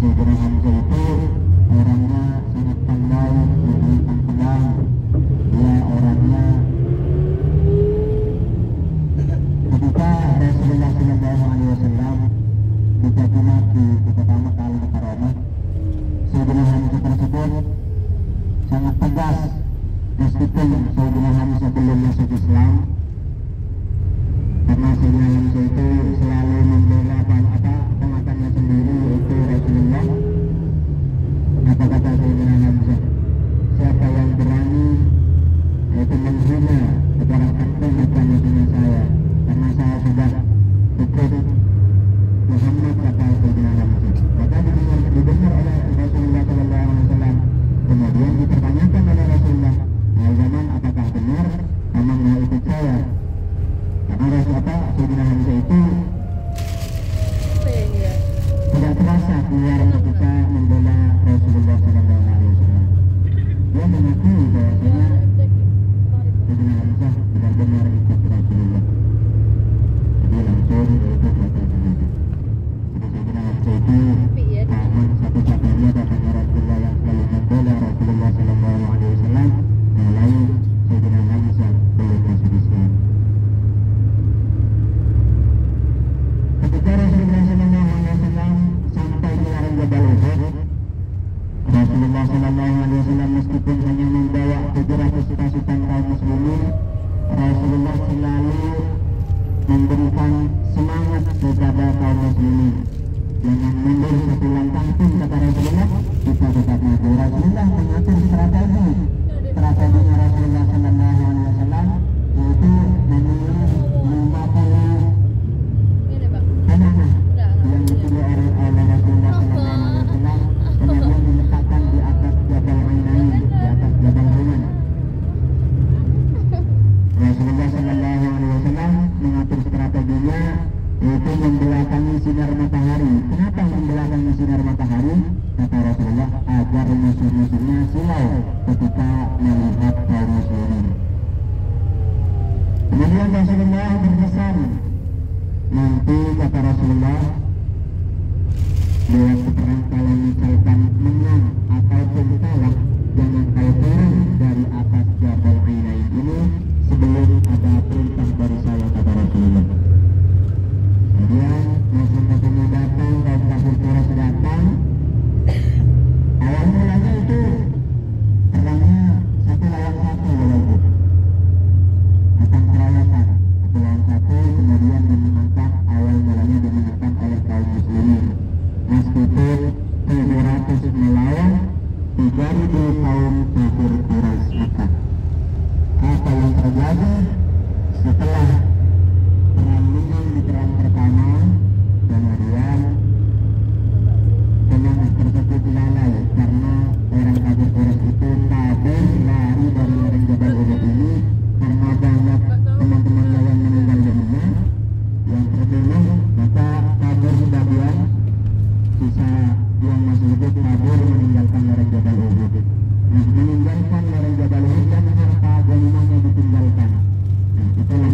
Sayyidina Hamzah itu orangnya sangat pandai menggunakan pedang. Dia orangnya ketika Rasulullah SAW dijadi nabi di kota Makkah Al-Mukarramah, Sayyidina Hamzah tersebut sangat tegas meskipun Sayyidina Hamzah belum masuk Islam, karena Sayyidina Hamzah itu selalu membela pengatannya sendiri, yaitu Rasulullah. Apa kata Sayyidina Hamzah? Siapa yang berani yaitu menghina kebenaran agama saya, karena saya sudah ikut Muhammad, kata Sayyidina Hamzah. Maka didengar oleh Rasulullah SAW. Kemudian dipertanyakan oleh Rasulullah, zaman apakah benar kamu mau ikut saya? Karena Sayyidina Hamzah itu tidak terasa keluar ketika membela Rasulullah SAW. Dia mengakui bahwasanya Sayyidina Hamzah benar-benar ikut Rasulullah. Jadi langsung itu kata Nabi. Jadi Sayyidina Hamzah itu aman satu-satunya kakaknya Rasulullah yang selalu membela Rasulullah SAW, mulai Sayyidina Hamzah belum masuk Islam. Ketika Rasulullah SAW sampai di lereng Jabal Uhud, Rasulullah SAW meskipun hanya membawa 700 pasukan kaum muslimin, Rasulullah selalu memberikan semangat kepada kaum muslimin. Jangan mundur satu langkah pun, kata Rasulullah, kita tetap maju. Rasulullah mengatur strateginya Rasulullah SAW, yaitu memilih 50 panah yang dipilih oleh Rasulullah SAW, kemudian diletakkan di atas Jabal Ainain, di atas Jabal Ruman. Rasulullah SAW mengatur strateginya, yaitu membelakangi sinar matahari. Kenapa membelakangi sinar matahari? Kata Rasulullah, agar musuh-musuhnya silau ketika melihat kaum muslimin. Kemudian Rasulullah berpesan, nanti kata Rasulullah, di waktu perang kalau misalkan menang ataupun kalah, jangan kau turun dari atas Jabal Ainain ini sebelum ada perintah dari saya, kata Rasulullah. Kemudian musuh-musuhnya datang, kaum kafir Quraisy datang. Awal mulanya itu perangnya 1 lawan 1, walaupun akan perawatan 1 lawan 1, kemudian dimenangkan, awal mulanya dimenangkan oleh kaum muslimin. Meskipun 700 melawan 3.000 kaum kafir Quraisy Makkah. Apa yang terjadi setelah perang menang di perang pertama, kemudian semangat tersebut lalai karena orang kafir Quraisy itu kabur lari dari lereng Jabal Uhud ini karena banyak teman-temannya yang meninggal dunia, yang terbunuh. Maka kabur sebagian, sisa yang masih hidup kabur meninggalkan lereng Jabal Uhud. Nah, meninggalkan lereng Jabal Uhud dan harta ghanimahnya ditinggalkan. Nah, itulah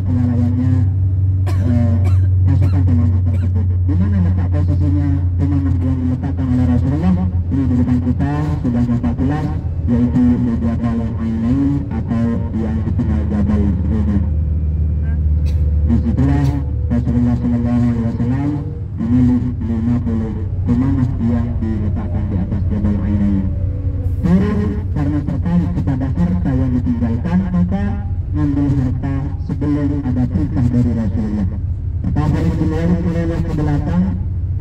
kelalaiannya pasukan pemanah tersebut. Di mana letak posisinya pemanah yang diletakkan oleh Rasulullah? Ini di depan kita sudah nampak jelas, yaitu di Jabal Ainain atau yang dikenal Jabal Ruman. Disitulah Rasulullah SAW memilih 50 pemanah yang diletakkan di atas Jabal Ainain. Turun karena tertarik kepada harta yang ditinggalkan, maka ngambil harta sebelum ada perintah dari Rasulullah. Maka Khalid bin Walid menoleh ke belakang,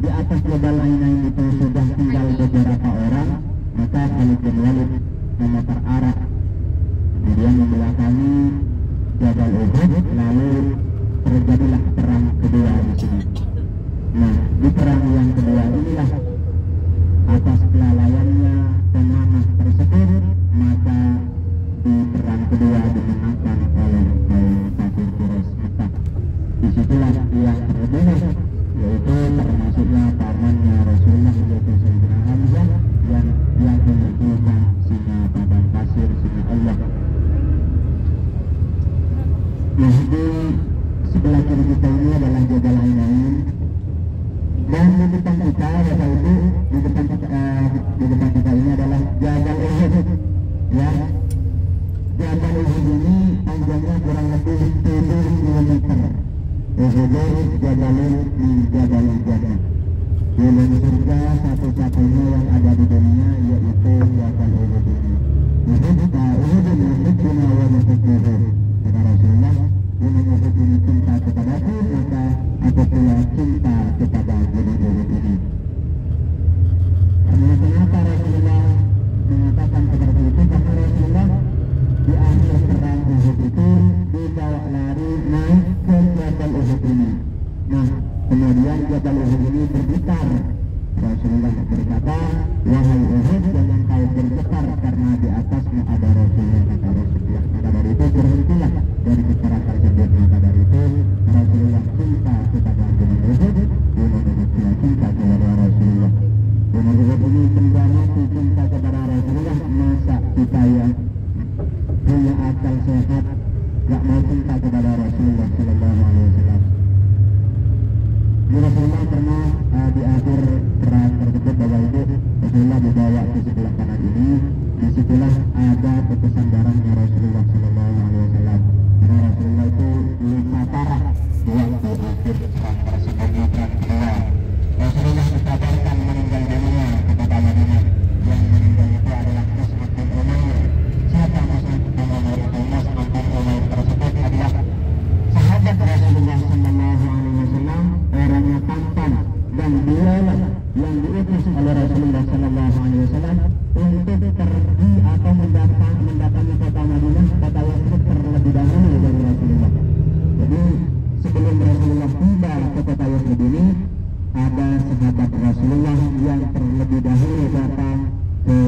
di atas Jabal Ainain itu sudah tinggal beberapa orang. Maka Khalid bin Walid memutar arah, kemudian membelakangi Jabal Uhud, lalu terjadilah perang kedua di sini. Nah, di perang yang kedua inilah atas kelalaiannya pemanah tersebut, maka di perang kedua dimenangkan oleh kaum kafir Quraisy Makkah. Disitulah yang terbunuh, yaitu termasuknya pamannya Rasulullah, yaitu Sayyidina Hamzah, yang memunculkan singa padang pasir Rasulullah berkata, wahai Uhud, jangan kau bergetar karena di atasmu ada Rasulullah, kata Rasulullah. Maka dari itu berhentilah dari peperangan tersebut. Maka dari itu Rasulullah cinta kepada Gunung Uhud, Gunung Uhud cinta kepada Rasulullah. Gunung Uhud ini penjana cinta kepada Rasulullah. Masa kita yang punya akal sehat gak mau cinta kepada Rasulullah Sallallahu Alaihi Wasallam? Rasulullah pernah di akhir perang tersebut bahwa itu Rasulullah dibawa ke sebelah kanan ini. Disitulah ada tetesan darahnya Rasulullah Sallallahu Alaihi Wasallam. Karena Rasulullah itu luka parah di waktu akhir perang tersebut. Perang kedua, Rasulullah dikabarkan meninggal dunia kepada Madinah. Yang meninggal itu adalah Mus'ab bin Umair. Siapa Mus'ab bin Umair itu? Mus'ab bin Umair tersebut adalah sahabat Rasulullah Sallallahu Alaihi Wasallam, orangnya tampan, dan beliaulah yang diutus oleh Rasulullah Sallallahu Alaihi Wasallam untuk pergi atau mendatangi kota Madinah, kota Yathrib terlebih dahulu dari Rasulullah. Jadi sebelum Rasulullah tiba ke kota Yathrib ini, ada sahabat Rasulullah yang terlebih dahulu datang ke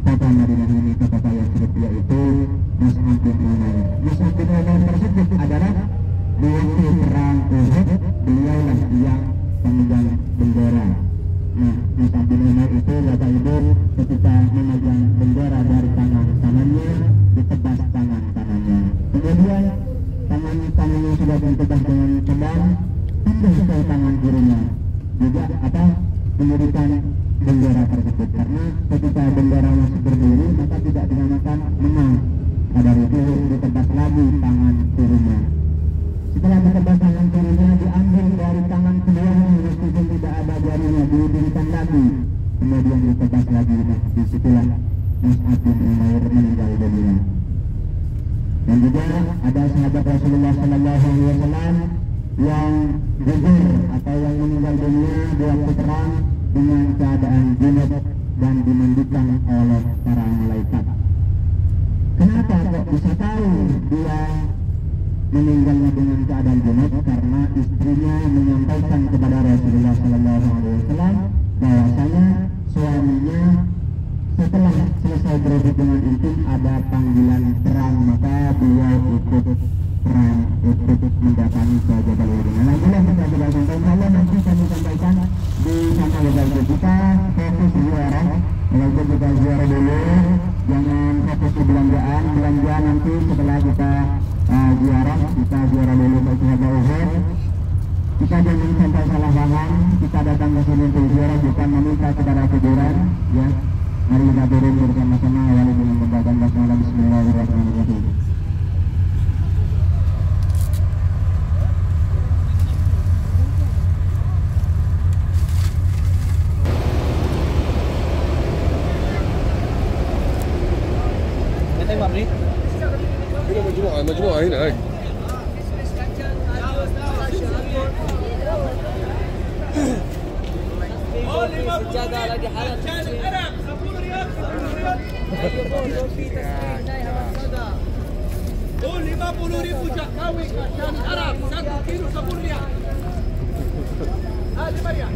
kota Madinah ini, ke kota Yathrib, yaitu Mus'ab bin Umair. Mus'ab bin Umair tersebut adalah di waktu perang Uhud, beliaulah yang pemegang bendera. Nah, Mus'ab bin Umair itu Bapak Ibu ketika memegang bendera dari tangan kanannya, ditebas tangan kanannya. Kemudian tangannya sudah ditebas dengan pedang, pindah ke tangan kirinya juga memberikan bendera tersebut. Karena ketika bendera masih berdiri maka tidak dinamakan menang. Pada itu ditebas lagi tangan kirinya. Setelah ditebas tangan kirinya, diambil dari tangan keduanya meskipun tidak ada jarinya, diberikan lagi. Kemudian ditebas lagi. Nah, disitulah Mus'ab bin Umair meninggal dunia. Dan juga ada sahabat Rasulullah Sallallahu Alaihi Wasallam yang gugur atau yang meninggal dunia di waktu perang dengan keadaan junub dan dimandikan oleh para malaikat. Kenapa kok bisa tahu dia meninggalnya dengan keadaan junub? Karena istrinya menyampaikan kepada Rasulullah Sallallahu Alaihi Wasallam bahwasanya suaminya setelah selesai berhubungan intim ada panggilan perang, maka beliau ikut perang, ikut mendatangi ke Jabal Uhud. Alhamdulillah kita sudah sampai. Kalau nanti kami sampaikan di sana Jabal kita fokus ziarah. Kalau kita ziarah dulu, jangan fokus di belanjaan. Belanja nanti setelah kita ziarah dulu ke Jabal Uhud. Kita jangan sampai salah paham. Kita datang ke sini untuk ziarah bukan meminta kepada kuburan, ya. Mari kita turun bersama-sama awali dengan membaca basmalah. Bismillahirrahmanirrahim. مجموعة هنا هاي سجادة لقي حالة قول 50,000 جاكاوي عشان العرب 1 كيلو صابون ريال. هذه مريم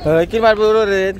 Kirim 40 ringgit.